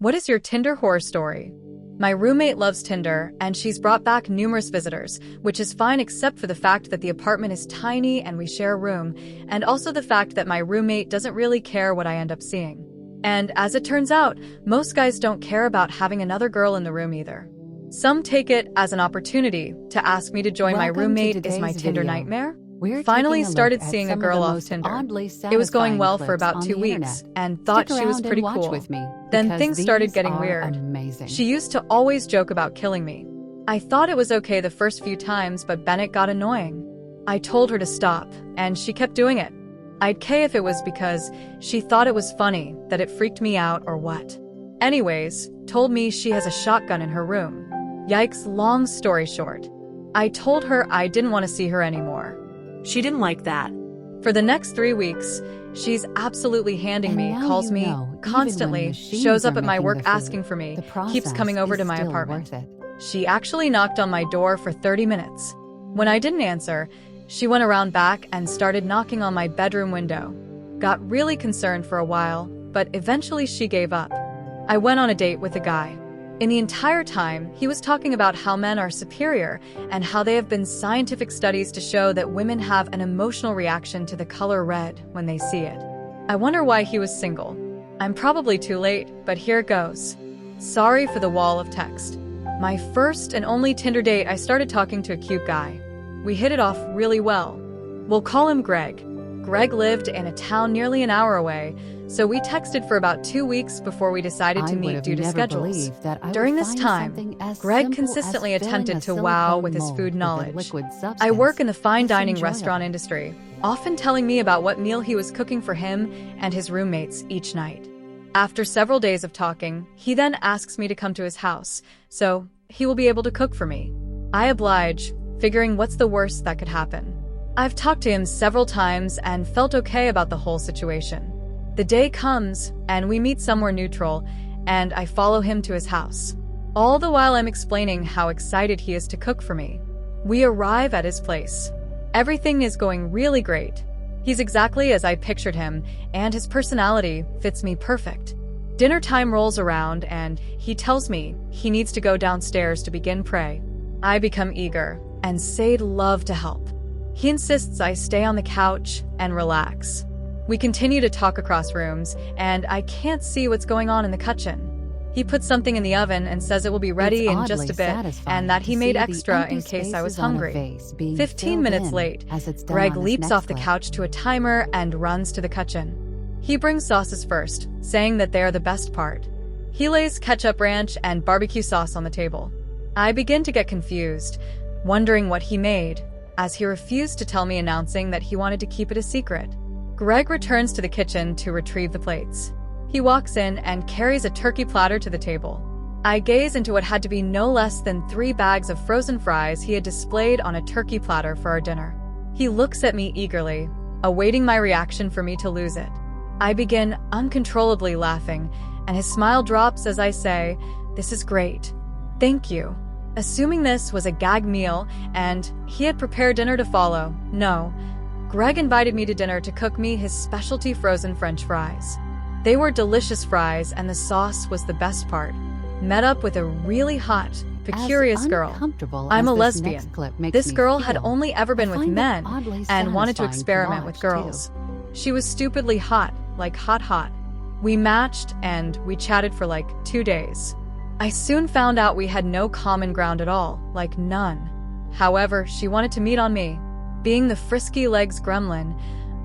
What is your Tinder horror story? My roommate loves Tinder, and she's brought back numerous visitors, which is fine except for the fact that the apartment is tiny and we share a room, and also the fact that my roommate doesn't really care what I end up seeing. And as it turns out, most guys don't care about having another girl in the room either. Some take it as an opportunity to ask me to join my roommate is my Tinder nightmare. Finally started seeing a girl off Tinder. It was going well for about 2 weeks and thought she was pretty cool. Then things started getting weird. She used to always joke about killing me. I thought it was okay the first few times, but Bennett got annoying. I told her to stop, and she kept doing it. I'd K if it was because she thought it was funny, that it freaked me out or what. Anyways, told me she has a shotgun in her room. Yikes, long story short. I told her I didn't want to see her anymore. She didn't like that. For the next 3 weeks, she's absolutely handing me, calls me constantly, shows up at my work asking for me, keeps coming over to my apartment. She actually knocked on my door for 30 minutes. When I didn't answer, she went around back and started knocking on my bedroom window. Got really concerned for a while, but eventually she gave up. I went on a date with a guy. In the entire time, he was talking about how men are superior and how there have been scientific studies to show that women have an emotional reaction to the color red when they see it. I wonder why he was single. I'm probably too late, but here it goes. Sorry for the wall of text. My first and only Tinder date, I started talking to a cute guy. We hit it off really well. We'll call him Greg. Greg lived in a town nearly an hour away, so we texted for about 2 weeks before we decided to meet due to schedules. During this time, Greg consistently attempted to wow with his food knowledge. I work in the fine dining restaurant industry, often telling me about what meal he was cooking for him and his roommates each night. After several days of talking, he then asks me to come to his house, so he will be able to cook for me. I oblige, figuring what's the worst that could happen. I've talked to him several times and felt okay about the whole situation. The day comes, and we meet somewhere neutral, and I follow him to his house. All the while I'm explaining how excited he is to cook for me. We arrive at his place. Everything is going really great. He's exactly as I pictured him, and his personality fits me perfect. Dinner time rolls around, and he tells me he needs to go downstairs to begin pray. I become eager, and say'd love to help. He insists I stay on the couch and relax. We continue to talk across rooms, and I can't see what's going on in the kitchen. He puts something in the oven and says it will be ready in just a bit, and that he made extra in case I was hungry. 15 minutes late, Greg leaps off the couch to a timer and runs to the kitchen. He brings sauces first, saying that they are the best part. He lays ketchup, ranch, and barbecue sauce on the table. I begin to get confused, wondering what he made, as he refused to tell me, announcing that he wanted to keep it a secret. Greg returns to the kitchen to retrieve the plates. He walks in and carries a turkey platter to the table. I gaze into what had to be no less than 3 bags of frozen fries he had displayed on a turkey platter for our dinner. He looks at me eagerly, awaiting my reaction for me to lose it. I begin uncontrollably laughing, and his smile drops as I say, "This is great. Thank you." Assuming this was a gag meal and he had prepared dinner to follow, no. Greg invited me to dinner to cook me his specialty frozen French fries. They were delicious fries, and the sauce was the best part. Met up with a really hot, curious girl. I'm a lesbian. This girl had only ever been with men and wanted to experiment with girls. She was stupidly hot, like hot. We matched and we chatted for like 2 days. I soon found out we had no common ground at all, like none. However, she wanted to meet on me. Being the frisky legs gremlin,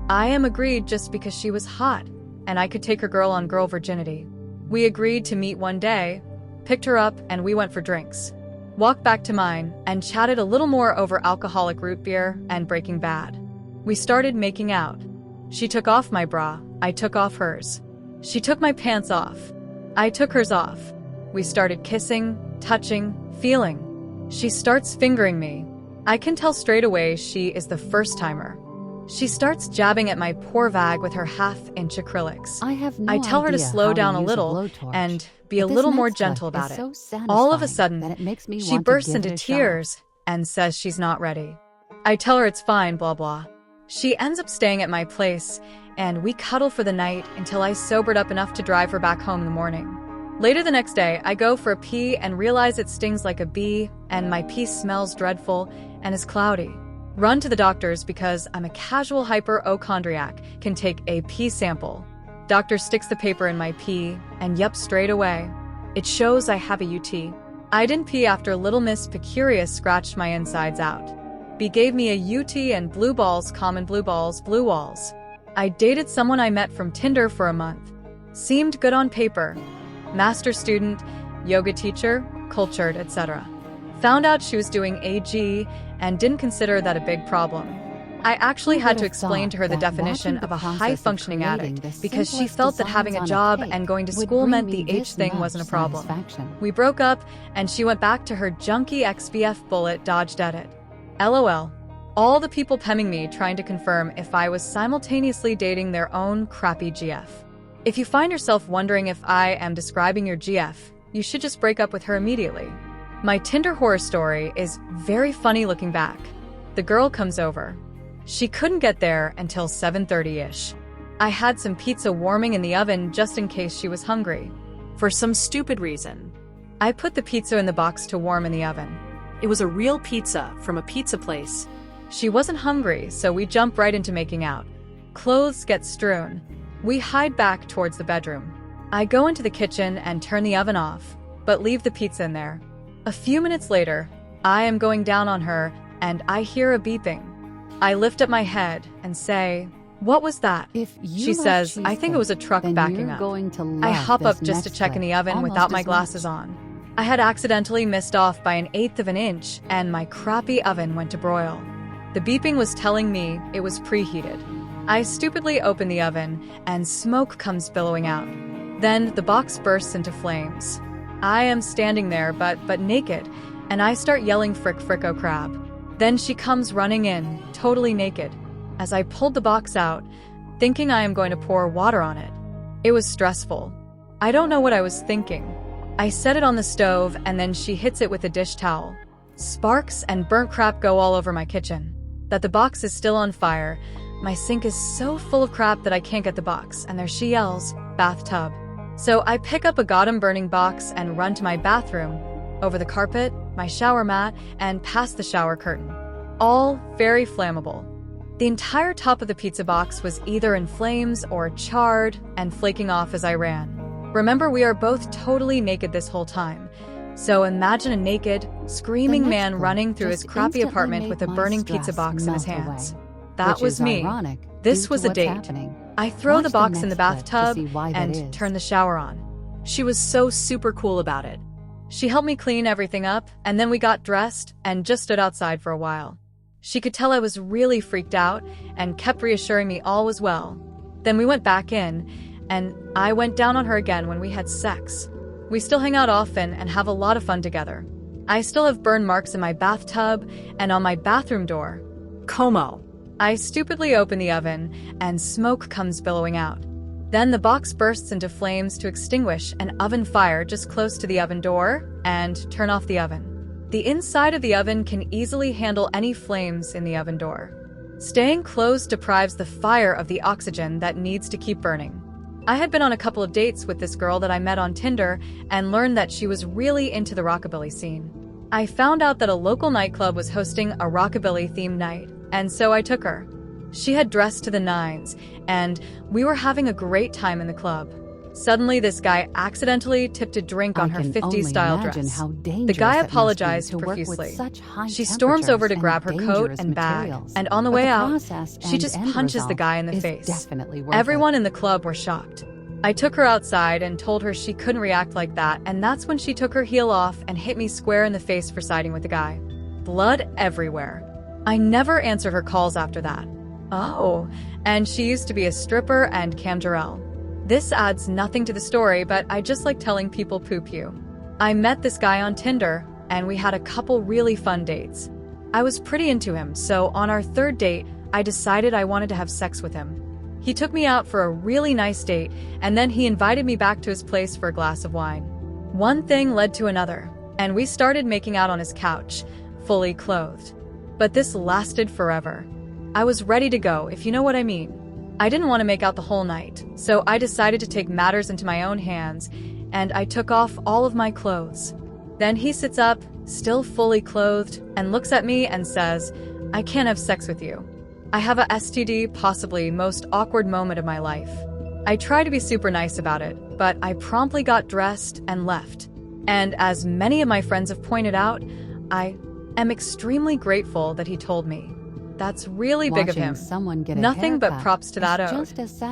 I agreed just because she was hot, and I could take her girl on girl virginity. We agreed to meet one day, picked her up, and we went for drinks. Walked back to mine, and chatted a little more over alcoholic root beer and Breaking Bad. We started making out. She took off my bra, I took off hers. She took my pants off. I took hers off. We started kissing, touching, feeling. She starts fingering me. I can tell straight away she is the first-timer. She starts jabbing at my poor vag with her half-inch acrylics. I tell her to slow down a little and be a little more gentle about it. All of a sudden, she bursts into tears and says she's not ready. I tell her it's fine, blah blah. She ends up staying at my place, and we cuddle for the night until I sobered up enough to drive her back home in the morning. Later the next day, I go for a pee and realize it stings like a bee, and my pee smells dreadful and is cloudy. Run to the doctors because I'm a casual hypochondriac, can take a pee sample. Doctor sticks the paper in my pee, and yup, straight away. It shows I have a UT. I didn't pee after Little Miss Pecurious scratched my insides out. B gave me a UT and blue balls, common blue balls, blue walls. I dated someone I met from Tinder for a month. Seemed good on paper. Master student, yoga teacher, cultured, etc. Found out she was doing AG and didn't consider that a big problem. I actually had to explain to her the definition of a high-functioning addict because she felt that having a job and going to school meant the age thing wasn't a problem. We broke up and she went back to her junky XBF bullet dodged edit. LOL. All the people pemming me trying to confirm if I was simultaneously dating their own crappy GF. If you find yourself wondering if I am describing your GF, you should just break up with her immediately. My Tinder horror story is very funny looking back. The girl comes over. She couldn't get there until 7:30-ish. I had some pizza warming in the oven just in case she was hungry. For some stupid reason. I put the pizza in the box to warm in the oven. It was a real pizza from a pizza place. She wasn't hungry, so we jump right into making out. Clothes get strewn. We hide back towards the bedroom. I go into the kitchen and turn the oven off, but leave the pizza in there. A few minutes later, I am going down on her and I hear a beeping. I lift up my head and say, "What was that?" She says, "I think it was a truck backing up." I hop up just to check in the oven without my glasses on. I had accidentally missed off by 1/8 of an inch and my crappy oven went to broil. The beeping was telling me it was preheated. I stupidly open the oven and smoke comes billowing out. Then the box bursts into flames. I am standing there but naked, and I start yelling frick frick oh crap. Then she comes running in, totally naked, as I pulled the box out, thinking I am going to pour water on it. It was stressful. I don't know what I was thinking. I set it on the stove and then she hits it with a dish towel. Sparks and burnt crap go all over my kitchen. That the box is still on fire. My sink is so full of crap that I can't get the box, and there she yells, "Bathtub." So I pick up a goddamn burning box and run to my bathroom, over the carpet, my shower mat, and past the shower curtain. All very flammable. The entire top of the pizza box was either in flames or charred and flaking off as I ran. Remember, we are both totally naked this whole time. So imagine a naked, screaming man running through his crappy apartment with a burning pizza box in his hands. That was me. This was a date. I throw the box in the bathtub and turn the shower on. She was so super cool about it. She helped me clean everything up, and then we got dressed and just stood outside for a while. She could tell I was really freaked out and kept reassuring me all was well. Then we went back in, and I went down on her again when we had sex. We still hang out often and have a lot of fun together. I still have burn marks in my bathtub and on my bathroom door. Como. I stupidly open the oven, and smoke comes billowing out. Then the box bursts into flames to extinguish an oven fire just close to the oven door and turn off the oven. The inside of the oven can easily handle any flames in the oven door. Staying closed deprives the fire of the oxygen that needs to keep burning. I had been on a couple of dates with this girl that I met on Tinder and learned that she was really into the rockabilly scene. I found out that a local nightclub was hosting a rockabilly-themed night, and so I took her. She had dressed to the nines, and we were having a great time in the club. Suddenly, this guy accidentally tipped a drink on her 50s style dress. The guy apologized profusely. She storms over to grab her coat and bag, and on the way out, she just punches the guy in the face. Everyone in the club were shocked. I took her outside and told her she couldn't react like that, and that's when she took her heel off and hit me square in the face for siding with the guy. Blood everywhere. I never answered her calls after that. Oh, and she used to be a stripper and Cam Jarrell. This adds nothing to the story, but I just like telling people poop you. I met this guy on Tinder, and we had a couple really fun dates. I was pretty into him, so on our third date, I decided I wanted to have sex with him. He took me out for a really nice date, and then he invited me back to his place for a glass of wine. One thing led to another, and we started making out on his couch, fully clothed. But this lasted forever. I was ready to go, if you know what I mean. I didn't want to make out the whole night, so I decided to take matters into my own hands and I took off all of my clothes. Then he sits up, still fully clothed, and looks at me and says, "I can't have sex with you." I have a STD, possibly most awkward moment of my life. I try to be super nice about it, but I promptly got dressed and left. And as many of my friends have pointed out, I am extremely grateful that he told me. That's really big of him. Nothing but props to that ode.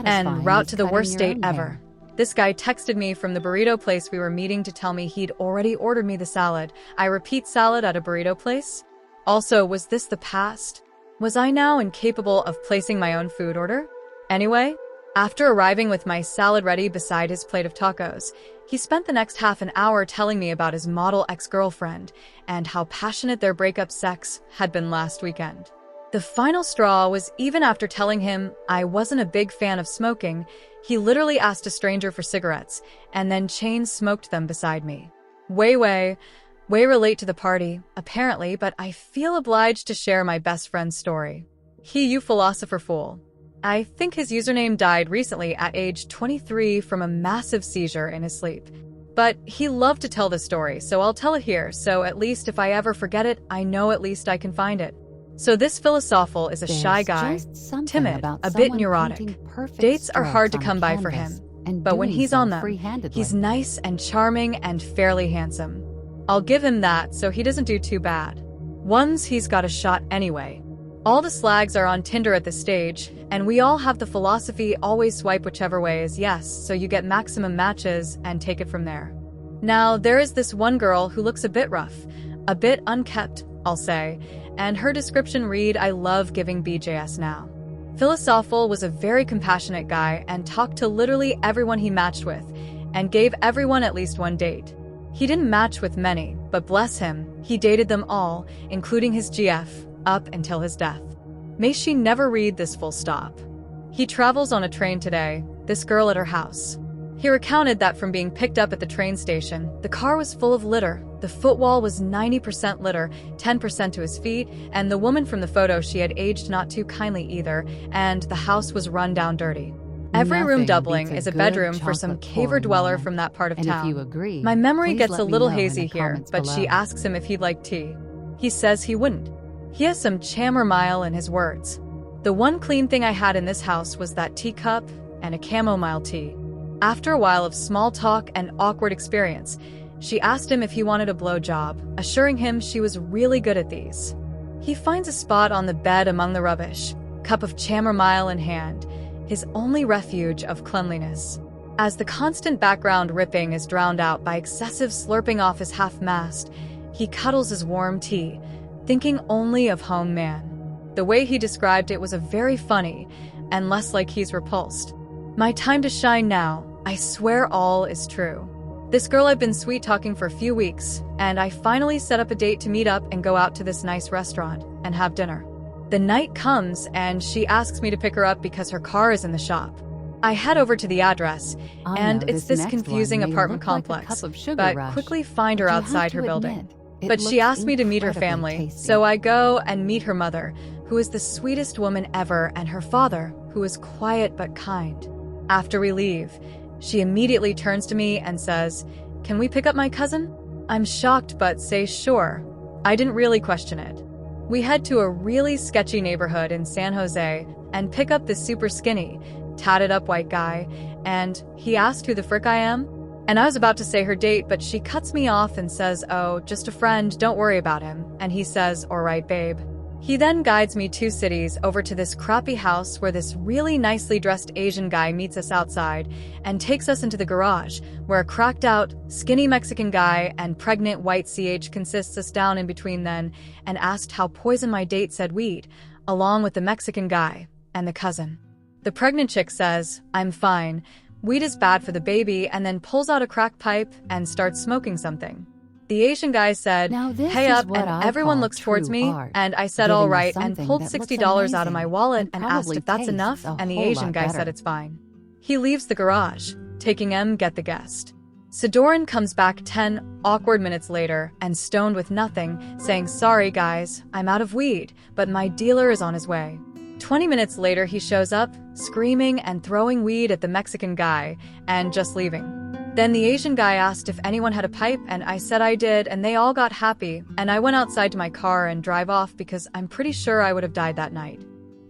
And route to the worst date ever. This guy texted me from the burrito place we were meeting to tell me he'd already ordered me the salad. I repeat, salad at a burrito place? Also, was this the past? Was I now incapable of placing my own food order? Anyway, after arriving with my salad ready beside his plate of tacos, he spent the next half an hour telling me about his model ex-girlfriend and how passionate their breakup sex had been last weekend. The final straw was even after telling him I wasn't a big fan of smoking, he literally asked a stranger for cigarettes and then chain smoked them beside me. Way relate to the party, apparently, but I feel obliged to share my best friend's story. You philosopher fool. I think his username died recently at age 23 from a massive seizure in his sleep. But he loved to tell the story, so I'll tell it here, so at least if I ever forget it, I know at least I can find it. So this philosopher is a shy guy, timid, a bit neurotic. Dates are hard to come by for him, but when he's on them, he's nice and charming and fairly handsome. I'll give him that, so he doesn't do too bad. Once he's got a shot anyway. All the slags are on Tinder at this stage, and we all have the philosophy always swipe whichever way is yes, so you get maximum matches and take it from there. Now, there is this one girl who looks a bit rough, a bit unkept, I'll say, and her description read, "I love giving BJS now." Philosopher was a very compassionate guy and talked to literally everyone he matched with, and gave everyone at least one date. He didn't match with many, but bless him, he dated them all, including his GF, up until his death. May she never read this full stop. He travels on a train today, this girl at her house. He recounted that from being picked up at the train station, the car was full of litter. The footwall was 90% litter, 10% to his feet, and the woman from the photo, she had aged not too kindly either, and the house was run down dirty. Every room doubling is a bedroom for some caver dweller from that part of town. My memory gets a little hazy here, but she asks him if he'd like tea. He says he wouldn't. He has some chamomile in his words. The one clean thing I had in this house was that teacup and a chamomile tea. After a while of small talk and awkward experience, she asked him if he wanted a blowjob, assuring him she was really good at these. He finds a spot on the bed among the rubbish, cup of chamomile in hand, his only refuge of cleanliness. As the constant background ripping is drowned out by excessive slurping off his half-mast, he cuddles his warm tea, thinking only of home man. The way he described it was a very funny, and less like he's repulsed. My time to shine now, I swear all is true. This girl I've been sweet-talking for a few weeks, and I finally set up a date to meet up and go out to this nice restaurant and have dinner. The night comes, and she asks me to pick her up because her car is in the shop. I head over to the address, and it's this confusing apartment complex, but quickly find her outside her building. But she asked me to meet her family, so I go and meet her mother, who is the sweetest woman ever, and her father, who is quiet but kind. After we leave, she immediately turns to me and says, "Can we pick up my cousin?" I'm shocked but say sure. I didn't really question it. We head to a really sketchy neighborhood in San Jose and pick up this super skinny, tatted up white guy, and he asked who the frick I am? And I was about to say her date, but she cuts me off and says, "Oh, just a friend, don't worry about him." And he says, "Alright, babe." He then guides me 2 cities over to this crappy house where this really nicely dressed Asian guy meets us outside and takes us into the garage, where a cracked out, skinny Mexican guy and pregnant white CH consists us down in between then and asked how poison my date said weed, along with the Mexican guy and the cousin. The pregnant chick says, "I'm fine. Weed is bad for the baby," and then pulls out a crack pipe and starts smoking something. The Asian guy said, "Hey up," and everyone looks towards me, and I said all right and pulled $60 out of my wallet and asked if that's enough, and the Asian guy said it's fine. He leaves the garage, taking get the guest. Sidoran comes back 10 awkward minutes later and stoned with nothing, saying, "Sorry guys, I'm out of weed, but my dealer is on his way." 20 minutes later he shows up, screaming and throwing weed at the Mexican guy, and just leaving. Then the Asian guy asked if anyone had a pipe, and I said I did, and they all got happy, and I went outside to my car and drive off because I'm pretty sure I would have died that night.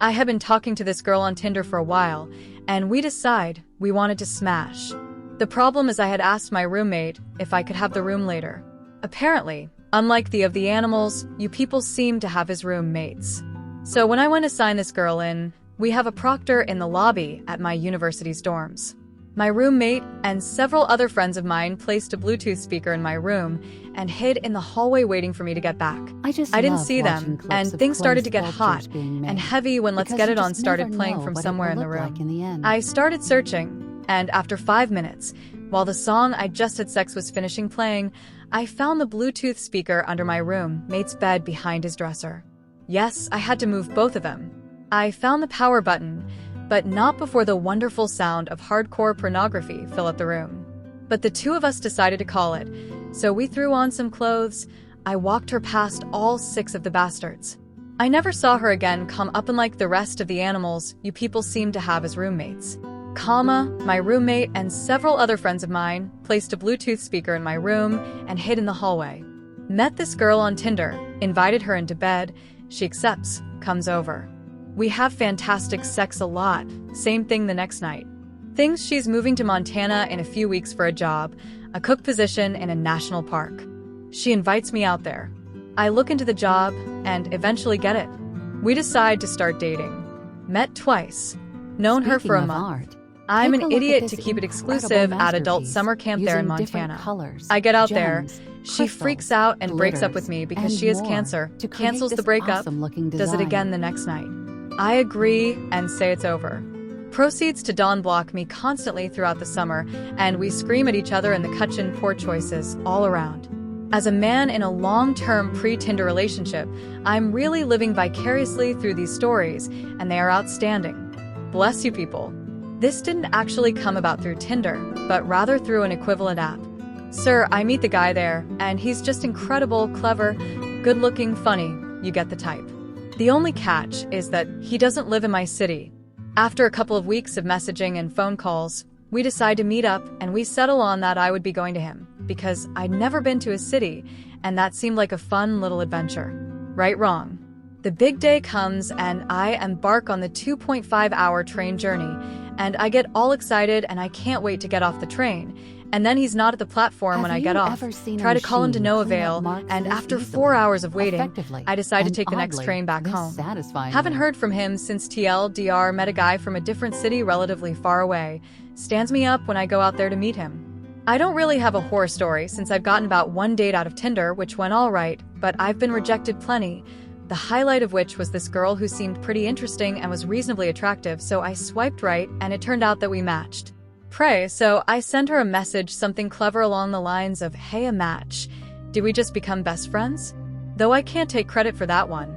I had been talking to this girl on Tinder for a while, and we decided we wanted to smash. The problem is I had asked my roommate if I could have the room later. Apparently, unlike the animals, you people seem to have his roommates. So when I went to sign this girl in, we have a proctor in the lobby at my university's dorms. My roommate and several other friends of mine placed a Bluetooth speaker in my room and hid in the hallway waiting for me to get back. I didn't see them, and things started to get hot and heavy when Let's Get It On started playing from somewhere in the room. I started searching, and after 5 minutes, while the song I just had sex was finishing playing, I found the Bluetooth speaker under my roommate's bed behind his dresser. Yes, I had to move both of them. I found the power button, but not before the wonderful sound of hardcore pornography filled up the room. But the two of us decided to call it, so we threw on some clothes. I walked her past all 6 of the bastards. I never saw her again come up, and like the rest of the animals you people seem to have as roommates. My roommate and several other friends of mine placed a Bluetooth speaker in my room and hid in the hallway. Met this girl on Tinder, invited her into bed. She accepts, comes over. We have fantastic sex a lot. Same thing the next night. Thinks she's moving to Montana in a few weeks for a job, a cook position in a national park. She invites me out there. I look into the job and eventually get it. We decide to start dating. Met twice. Known her for a month. I'm an idiot to keep it exclusive at adult summer camp there in Montana. I get out there. She freaks out and breaks up with me because she has cancer, cancels the breakup, does it again the next night. I agree and say it's over. Proceeds to Dawn block me constantly throughout the summer, and we scream at each other in the kitchen, poor choices all around. As a man in a long-term pre-Tinder relationship, I'm really living vicariously through these stories, and they are outstanding. Bless you people. This didn't actually come about through Tinder, but rather through an equivalent app. Sir, I meet the guy there, and he's just incredible, clever, good-looking, funny. You get the type. The only catch is that he doesn't live in my city. After a couple of weeks of messaging and phone calls, we decide to meet up, and we settle on that I would be going to him, because I'd never been to his city, and that seemed like a fun little adventure. Right, wrong. The big day comes, and I embark on the 2.5-hour train journey, and I get all excited, and I can't wait to get off the train. And then he's not at the platform when I get off. Try to call him to no avail, and after 4 hours of waiting, I decide to take the next train back home. Haven't heard from him since TLDR. Met a guy from a different city relatively far away. Stands me up when I go out there to meet him. I don't really have a horror story since I've gotten about 1 date out of Tinder, which went all right, but I've been rejected plenty. The highlight of which was this girl who seemed pretty interesting and was reasonably attractive, so I swiped right, and it turned out that we matched. So I sent her a message, something clever along the lines of, "Hey, a match. Did we just become best friends?" Though I can't take credit for that one.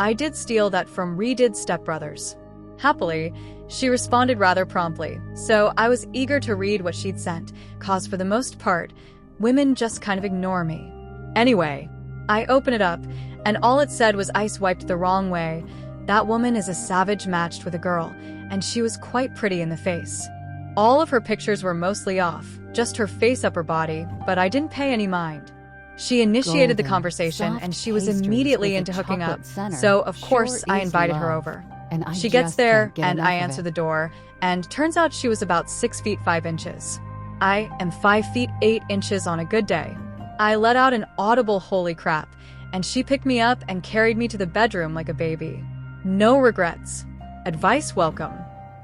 I did steal that from Redid Step Brothers. Happily, she responded rather promptly, so I was eager to read what she'd sent, cause for the most part, women just kind of ignore me. Anyway, I open it up, and all it said was I swiped the wrong way. That woman is a savage matched with a girl, and she was quite pretty in the face. All of her pictures were mostly off, just her face, upper body, but I didn't pay any mind. She initiated the conversation, and she was immediately into hooking up, so of course I invited her over. She gets there, and I answer the door, and turns out she was about 6 feet 5 inches. I am 5 feet 8 inches on a good day. I let out an audible holy crap, and she picked me up and carried me to the bedroom like a baby. No regrets. Advice welcome.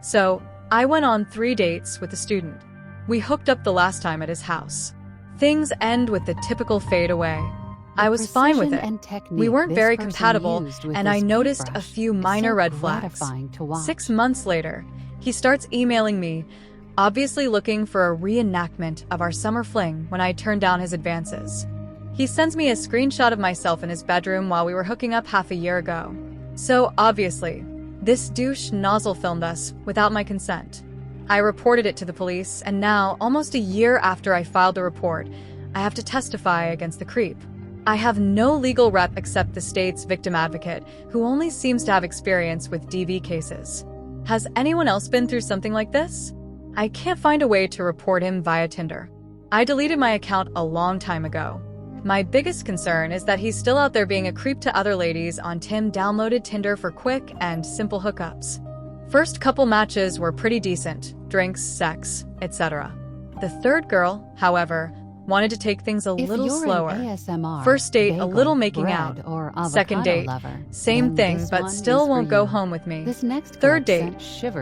So, I went on 3 dates with the student. We hooked up the last time at his house. Things end with the typical fade away. I was fine with it. We weren't very compatible, and I noticed a few minor red flags. 6 months later, he starts emailing me, obviously looking for a reenactment of our summer fling when I turned down his advances. He sends me a screenshot of myself in his bedroom while we were hooking up half a year ago. So obviously, this douche nozzle filmed us without my consent. I reported it to the police, and now, almost a year after I filed the report, I have to testify against the creep. I have no legal rep except the state's victim advocate, who only seems to have experience with DV cases. Has anyone else been through something like this? I can't find a way to report him via Tinder. I deleted my account a long time ago. My biggest concern is that he's still out there being a creep to other ladies on Tim downloaded Tinder for quick and simple hookups. First couple matches were pretty decent, drinks, sex, etc. The third girl, however, wanted to take things a little slower. First date, a little making out. Second date, same thing, but still won't go home with me. Third date,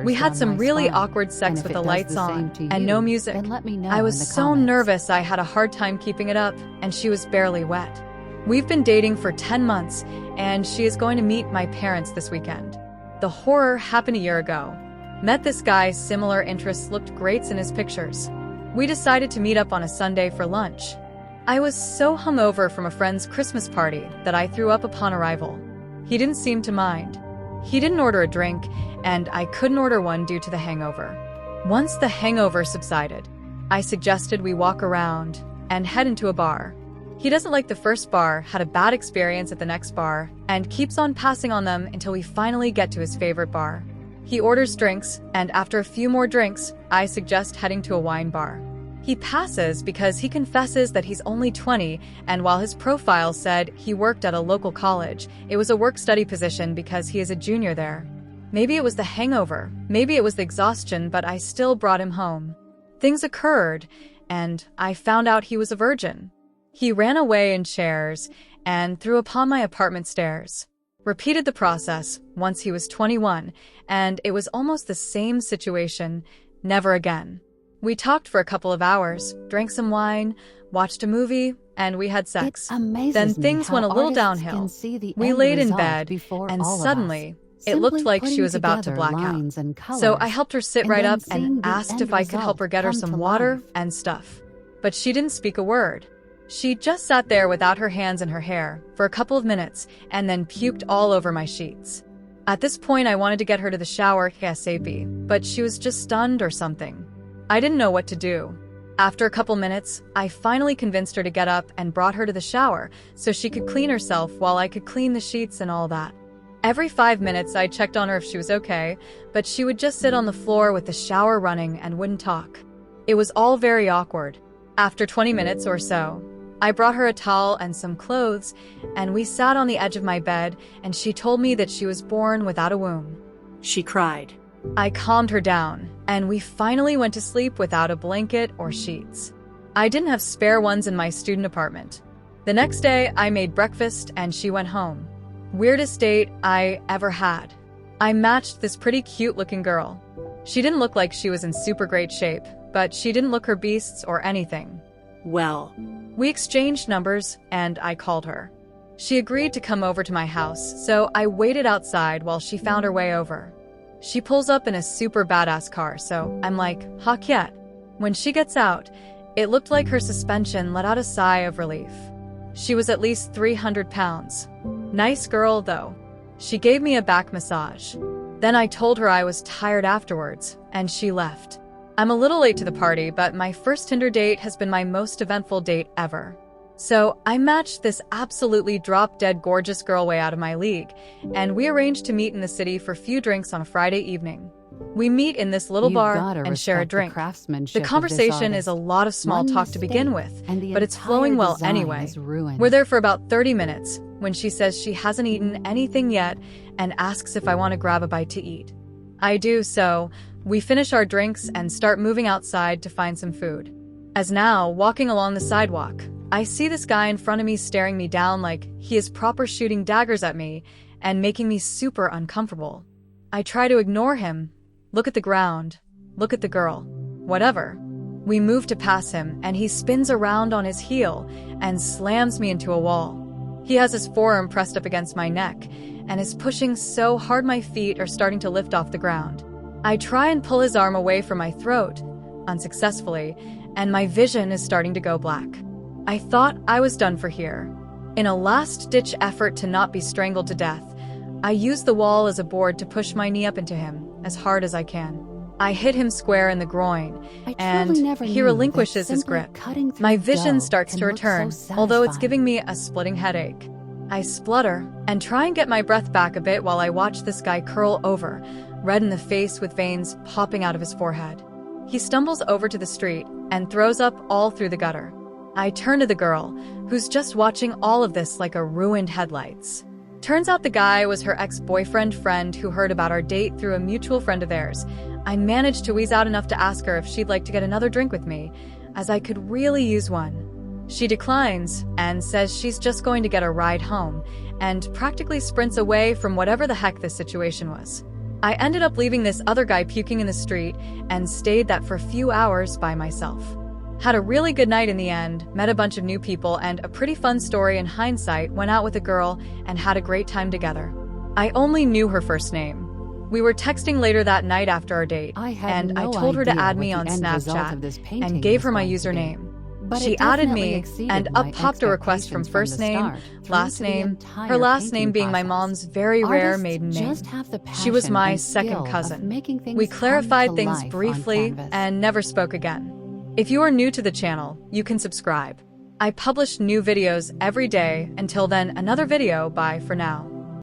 we had some really awkward sex with the lights on and no music. I was so nervous I had a hard time keeping it up, and she was barely wet. We've been dating for 10 months, and she is going to meet my parents this weekend. The horror happened a year ago. Met this guy, similar interests, looked great in his pictures. We decided to meet up on a Sunday for lunch. I was so hungover from a friend's Christmas party that I threw up upon arrival. He didn't seem to mind. He didn't order a drink, and I couldn't order one due to the hangover. Once the hangover subsided, I suggested we walk around and head into a bar. He doesn't like the first bar, had a bad experience at the next bar, and keeps on passing on them until we finally get to his favorite bar. He orders drinks, and after a few more drinks, I suggest heading to a wine bar. He passes because he confesses that he's only 20, and while his profile said he worked at a local college, it was a work-study position because he is a junior there. Maybe it was the hangover, maybe it was the exhaustion, but I still brought him home. Things occurred, and I found out he was a virgin. He ran away in chairs and threw upon my apartment stairs. Repeated the process once he was 21, and it was almost the same situation, never again. We talked for a couple of hours, drank some wine, watched a movie, and we had sex. Then things went a little downhill. We laid in bed, and suddenly, it looked like she was about to black out. So I helped her sit right up and asked if I could help her get her some water and stuff. But she didn't speak a word. She just sat there without her hands in her hair for a couple of minutes and then puked all over my sheets. At this point, I wanted to get her to the shower ASAP, but she was just stunned or something. I didn't know what to do. After a couple minutes, I finally convinced her to get up and brought her to the shower so she could clean herself while I could clean the sheets and all that. Every 5 minutes, I checked on her if she was okay, but she would just sit on the floor with the shower running and wouldn't talk. It was all very awkward. After 20 minutes or so, I brought her a towel and some clothes, and we sat on the edge of my bed, and she told me that she was born without a womb. She cried. I calmed her down, and we finally went to sleep without a blanket or sheets. I didn't have spare ones in my student apartment. The next day, I made breakfast, and she went home. Weirdest date I ever had. I matched this pretty cute-looking girl. She didn't look like she was in super great shape, but she didn't look her beasts or anything. Well, we exchanged numbers, and I called her. She agreed to come over to my house, so I waited outside while she found her way over. She pulls up in a super badass car, so I'm like, "Hawk yet." When she gets out, it looked like her suspension let out a sigh of relief. She was at least 300 pounds. Nice girl, though. She gave me a back massage. Then I told her I was tired afterwards, and she left. I'm a little late to the party, but my first Tinder date has been my most eventful date ever. So I matched this absolutely drop-dead gorgeous girl way out of my league, and we arranged to meet in the city for a few drinks on a Friday evening. We meet in this little bar and share a drink. The conversation is a lot of small talk to begin with, but it's flowing well anyway. We're there for about 30 minutes when she says she hasn't eaten anything yet and asks if I want to grab a bite to eat. I do, so we finish our drinks and start moving outside to find some food. As now, walking along the sidewalk, I see this guy in front of me staring me down like he is proper shooting daggers at me and making me super uncomfortable. I try to ignore him, look at the ground, look at the girl, whatever. We move to pass him and he spins around on his heel and slams me into a wall. He has his forearm pressed up against my neck and is pushing so hard my feet are starting to lift off the ground. I try and pull his arm away from my throat, unsuccessfully, and my vision is starting to go black. I thought I was done for here. In a last-ditch effort to not be strangled to death, I use the wall as a board to push my knee up into him as hard as I can. I hit him square in the groin, and he relinquishes his grip. My vision starts to return, although it's giving me a splitting headache. I splutter and try and get my breath back a bit while I watch this guy curl over, red in the face with veins popping out of his forehead. He stumbles over to the street and throws up all through the gutter. I turn to the girl, who's just watching all of this like a ruined headlights. Turns out the guy was her ex-boyfriend friend who heard about our date through a mutual friend of theirs. I managed to wheeze out enough to ask her if she'd like to get another drink with me, as I could really use one. She declines and says she's just going to get a ride home, and practically sprints away from whatever the heck this situation was. I ended up leaving this other guy puking in the street and stayed that for a few hours by myself. Had a really good night in the end, met a bunch of new people, and a pretty fun story in hindsight. Went out with a girl and had a great time together. I only knew her first name. We were texting later that night after our date, and I told her to add me on Snapchat and gave her my username. She added me, and up popped a request from first name, last name, her last name being my mom's very rare maiden name. She was my second cousin. We clarified things briefly and never spoke again. If you are new to the channel, you can subscribe. I publish new videos every day. Until then, another video. Bye for now.